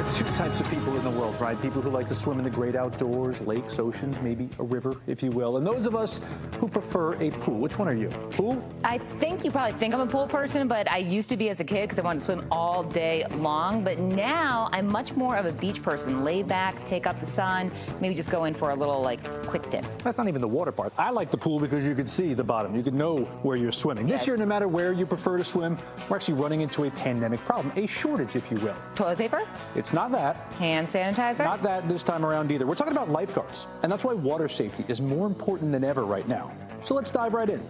are two types of people in the world, right? People who like to swim in the great outdoors, lakes, oceans, maybe a river, if you will. And those of us who prefer a pool. Which one are you? Pool? I think you probably think I'm a pool person, but I used to be as a kid because I wanted to swim all day long. But now I'm much more of a beach person. Lay back, take up the sun, maybe just go in for a little, quick dip. That's not even the water part. I like the pool because you can see the bottom. You can know where you're swimming. This year, no matter where you prefer to swim, we're actually running into a pandemic problem, a shortage, if you will. Toilet paper? It's not that. Hand sanitizer? Not that this time around either. We're talking about lifeguards, and that's why water safety is more important than ever right now. So let's dive right in.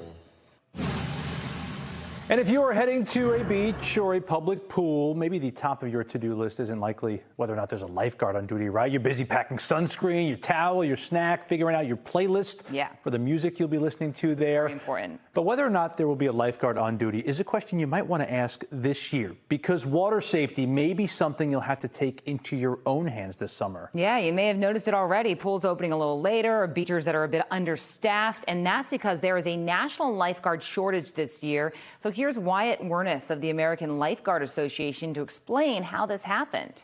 And if you are heading to a beach or a public pool, maybe the top of your to-do list isn't likely whether or not there's a lifeguard on duty, right? You're busy packing sunscreen, your towel, your snack, figuring out your playlist for the music you'll be listening to there. Very important. But whether or not there will be a lifeguard on duty is a question you might want to ask this year, because water safety may be something you'll have to take into your own hands this summer. Yeah, you may have noticed it already. Pools opening a little later, or beaches that are a bit understaffed, and that's because there is a national lifeguard shortage this year. So here's Wyatt Werniff of the American Lifeguard Association to explain how this happened.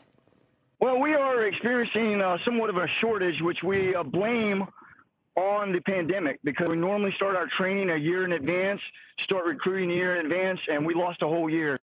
Well, we are experiencing somewhat of a shortage, which we blame on the pandemic, because we normally start our training a year in advance, start recruiting a year in advance, and we lost a whole year.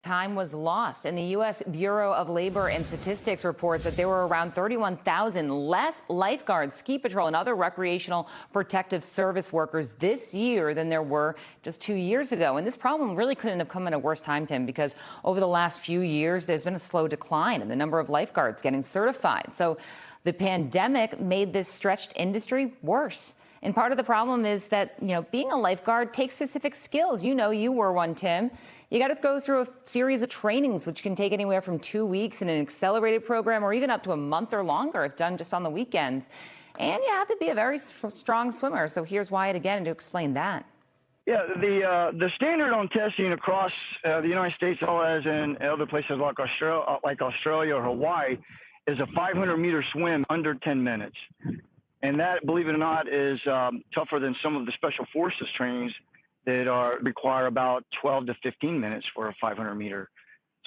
Time was lost, and the U.S. Bureau of Labor and Statistics reports that there were around 31,000 less lifeguards, ski patrol, and other recreational protective service workers this year than there were just 2 years ago. And this problem really couldn't have come at a worse time, Tim, because over the last few years, there's been a slow decline in the number of lifeguards getting certified. So the pandemic made this stretched industry worse. And part of the problem is that, being a lifeguard takes specific skills. You were one, Tim. You got to go through a series of trainings, which can take anywhere from 2 weeks in an accelerated program or even up to a month or longer if done just on the weekends. And you have to be a very strong swimmer. So here's Wyatt again to explain that. Yeah, the standard on testing across the United States, as well as in other places like Australia or Hawaii, is a 500-meter swim under 10 minutes. And that, believe it or not, is tougher than some of the special forces trainings that require about 12 to 15 minutes for a 500-meter.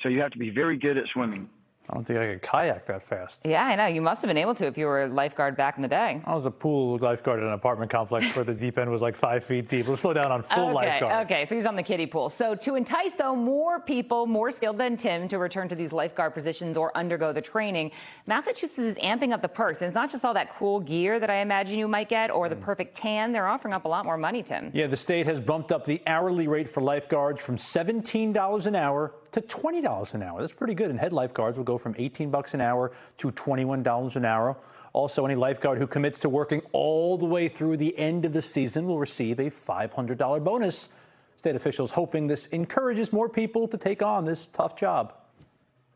So you have to be very good at swimming. I don't think I could kayak that fast. Yeah, I know. You must have been able to if you were a lifeguard back in the day. I was a pool lifeguard at an apartment complex where the deep end was like 5 feet deep. Let's slow down on full lifeguard. Okay, so he's on the kiddie pool. So to entice, though, more people, more skilled than Tim, to return to these lifeguard positions or undergo the training, Massachusetts is amping up the purse. And it's not just all that cool gear that I imagine you might get or the perfect tan. They're offering up a lot more money, Tim. Yeah, the state has bumped up the hourly rate for lifeguards from $17 an hour to $20 an hour. That's pretty good. And head lifeguards will go from $18 an hour to $21 an hour. Also, any lifeguard who commits to working all the way through the end of the season will receive a $500 bonus. State officials hoping this encourages more people to take on this tough job.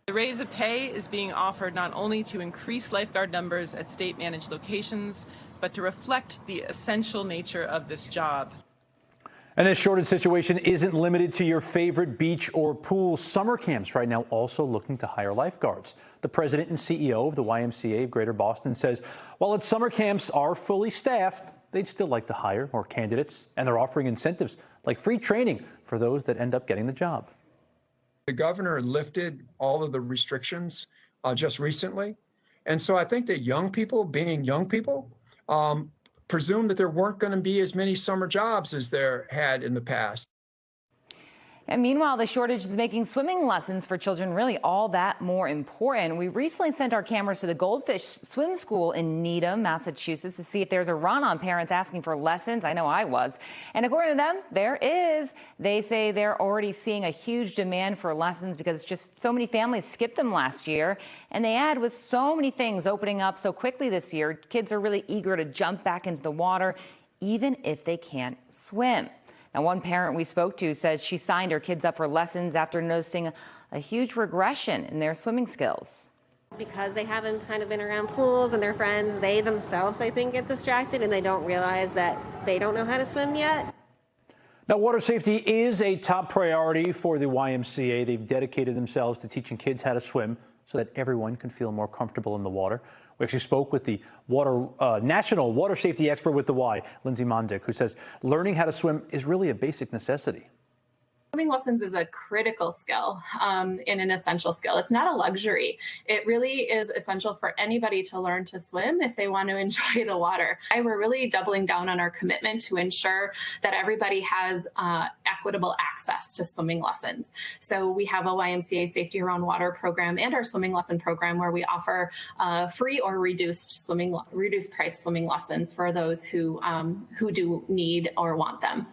The raise of pay is being offered not only to increase lifeguard numbers at state-managed locations, but to reflect the essential nature of this job. And this shortage situation isn't limited to your favorite beach or pool. Summer camps right now also looking to hire lifeguards. The president and CEO of the YMCA of Greater Boston says while its summer camps are fully staffed, they'd still like to hire more candidates, and they're offering incentives like free training for those that end up getting the job. The governor lifted all of the restrictions just recently. And so I think that young people, being young people, presume that there weren't going to be as many summer jobs as there had in the past. And meanwhile, the shortage is making swimming lessons for children really all that more important. We recently sent our cameras to the Goldfish Swim School in Needham, Massachusetts, to see if there's a run on parents asking for lessons. I know I was. And according to them, there is. They say they're already seeing a huge demand for lessons because just so many families skipped them last year. And they add, with so many things opening up so quickly this year, kids are really eager to jump back into the water, even if they can't swim. Now, one parent we spoke to says she signed her kids up for lessons after noticing a huge regression in their swimming skills. Because they haven't kind of been around pools and their friends, they themselves, I think, get distracted and they don't realize that they don't know how to swim yet. Now, water safety is a top priority for the YMCA. They've dedicated themselves to teaching kids how to swim so that everyone can feel more comfortable in the water. We actually spoke with the national water safety expert with the Y, Lindsay Mondick, who says learning how to swim is really a basic necessity. swimming lessons is a critical skill and an essential skill. It's not a luxury. It really is essential for anybody to learn to swim if they want to enjoy the water. We're really doubling down on our commitment to ensure that everybody has equitable access to swimming lessons. So we have a YMCA Safety Around Water program and our swimming lesson program where we offer free or reduced price swimming lessons for those who do need or want them.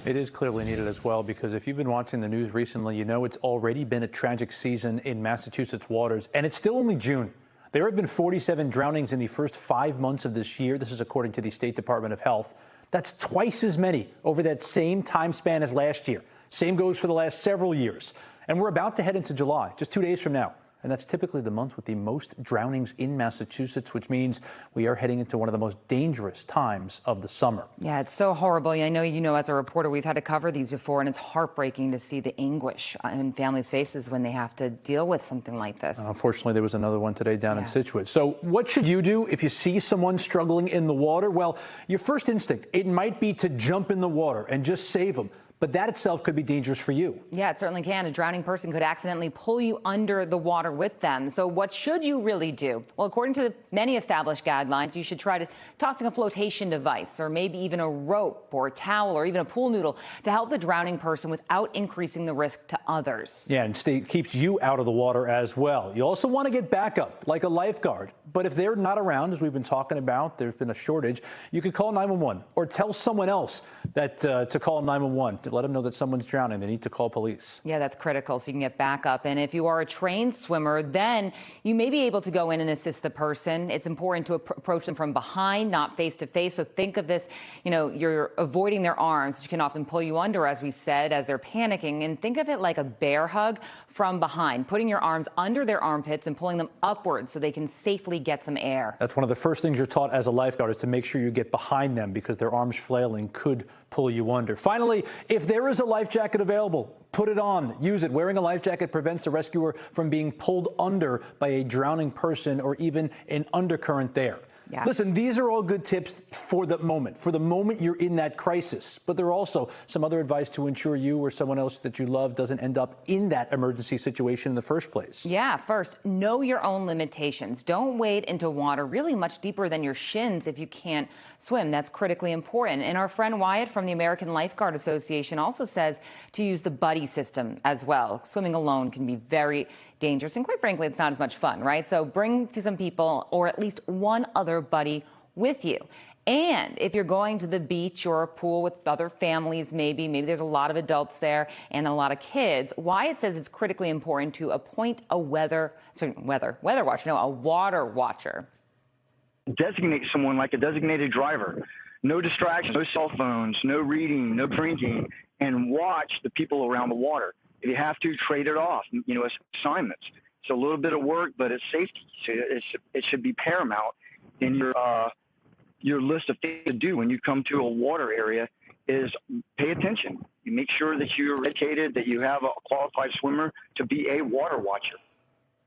It is clearly needed as well, because if you've been watching the news recently, you know it's already been a tragic season in Massachusetts waters, and it's still only June. There have been 47 drownings in the first 5 months of this year. This is according to the State Department of Health. That's twice as many over that same time span as last year. Same goes for the last several years. And we're about to head into July, just 2 days from now. And that's typically the month with the most drownings in Massachusetts, which means we are heading into one of the most dangerous times of the summer. Yeah, it's so horrible. I know, as a reporter, we've had to cover these before, and it's heartbreaking to see the anguish in families' faces when they have to deal with something like this. Unfortunately, there was another one today down in Scituate. So what should you do if you see someone struggling in the water? Well, your first instinct, it might be to jump in the water and just save them. But that itself could be dangerous for you. Yeah, it certainly can. A drowning person could accidentally pull you under the water with them. So what should you really do? Well, according to many established guidelines, you should try tossing a flotation device, or maybe even a rope or a towel or even a pool noodle to help the drowning person without increasing the risk to others. Yeah, and keeps you out of the water as well. You also want to get backup, like a lifeguard. But if they're not around, as we've been talking about, there's been a shortage, you could call 911 or tell someone else that to call 911. To let them know that someone's drowning. They need to call police. Yeah, that's critical, so you can get backup. And if you are a trained swimmer, then you may be able to go in and assist the person. It's important to approach them from behind, not face to face. So think of this, you're avoiding their arms, which can often pull you under, as we said, as they're panicking. And think of it like a bear hug from behind, putting your arms under their armpits and pulling them upwards so they can safely get some air. That's one of the first things you're taught as a lifeguard, is to make sure you get behind them, because their arms flailing could pull you under. Finally, if there is a life jacket available, put it on, use it. Wearing a life jacket prevents the rescuer from being pulled under by a drowning person or even an undercurrent there. Yeah. Listen, these are all good tips for the moment you're in that crisis. But there are also some other advice to ensure you or someone else that you love doesn't end up in that emergency situation in the first place. Yeah, first, know your own limitations. Don't wade into water really much deeper than your shins if you can't swim. That's critically important. And our friend Wyatt from the American Lifeguard Association also says to use the buddy system as well. Swimming alone can be very dangerous, and quite frankly, it's not as much fun, right? So bring to some people, or at least one other buddy with you. And if you're going to the beach or a pool with other families, maybe there's a lot of adults there and a lot of kids, Wyatt says it's critically important to appoint a water watcher. Designate someone like a designated driver. No distractions, no cell phones, no reading, no drinking, and watch the people around the water. If you have to, trade it off, as assignments. It's a little bit of work, but it's safety. So it should be paramount in your list of things to do when you come to a water area. Is pay attention. You make sure that you're educated, that you have a qualified swimmer to be a water watcher.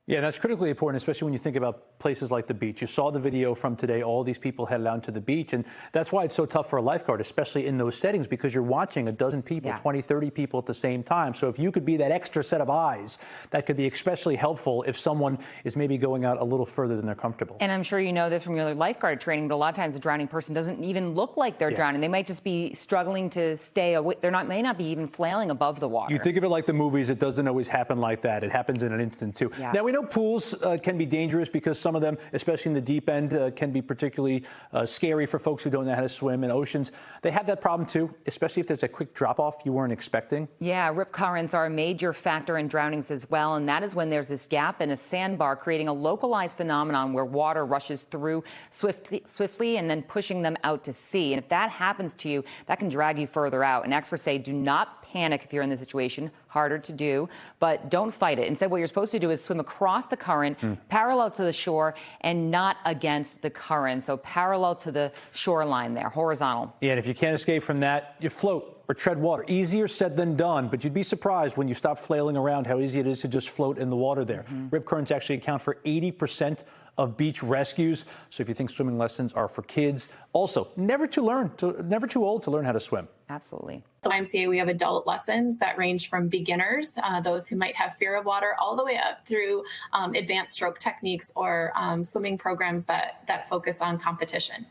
Yeah, that's critically important, especially when you think about places like the beach. You saw the video from today. All these people headed out to the beach, and that's why it's so tough for a lifeguard, especially in those settings, because you're watching a dozen people, 20, 30 people at the same time. So if you could be that extra set of eyes, that could be especially helpful if someone is maybe going out a little further than they're comfortable. And I'm sure you know this from your lifeguard training, but a lot of times a drowning person doesn't even look like they're drowning. They might just be struggling to stay away. May not be even flailing above the water. You think of it like the movies. It doesn't always happen like that. It happens in an instant, too. Yeah. Now, we know pools can be dangerous because some of them, especially in the deep end, can be particularly scary for folks who don't know how to swim. And oceans, they have that problem, too, especially if there's a quick drop-off you weren't expecting. Yeah, rip currents are a major factor in drownings as well, and that is when there's this gap in a sandbar, creating a localized phenomenon where water rushes through swiftly and then pushing them out to sea. And if that happens to you, that can drag you further out. And experts say do not panic if you're in this situation. Harder to do, but don't fight it. Instead, what you're supposed to do is swim across the current, parallel to the shore, and not against the current. So parallel to the shoreline there, horizontal. Yeah, and if you can't escape from that, you float or tread water. Easier said than done, but you'd be surprised when you stop flailing around how easy it is to just float in the water there. Rip currents actually account for 80% of beach rescues. So if you think swimming lessons are for kids, also never too old to learn how to swim. Absolutely. The YMCA, we have adult lessons that range from beginners, those who might have fear of water, all the way up through advanced stroke techniques or swimming programs that focus on competition.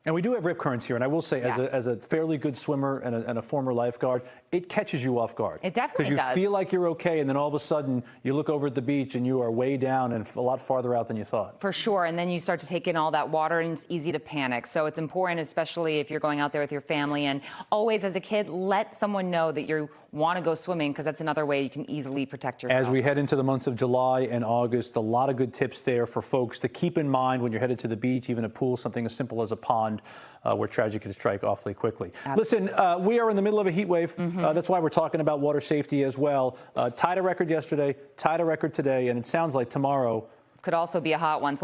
And we do have rip currents here, and I will say, as a fairly good swimmer and a former lifeguard, it catches you off guard. It definitely does. Because you feel like you're okay, and then all of a sudden, you look over at the beach, and you are way down and a lot farther out than you thought. For sure, and then you start to take in all that water, and it's easy to panic. So it's important, especially if you're going out there with your family, and always as a kid, let someone know that you want to go swimming, because that's another way you can easily protect yourself. As we head into the months of July and August, a lot of good tips there for folks to keep in mind when you're headed to the beach, even a pool, something as simple as a pond, where tragedy can strike awfully quickly. Absolutely. Listen, we are in the middle of a heat wave. That's why we're talking about water safety as well. Tied a record yesterday, tied a record today, and it sounds like tomorrow could also be a hot one. So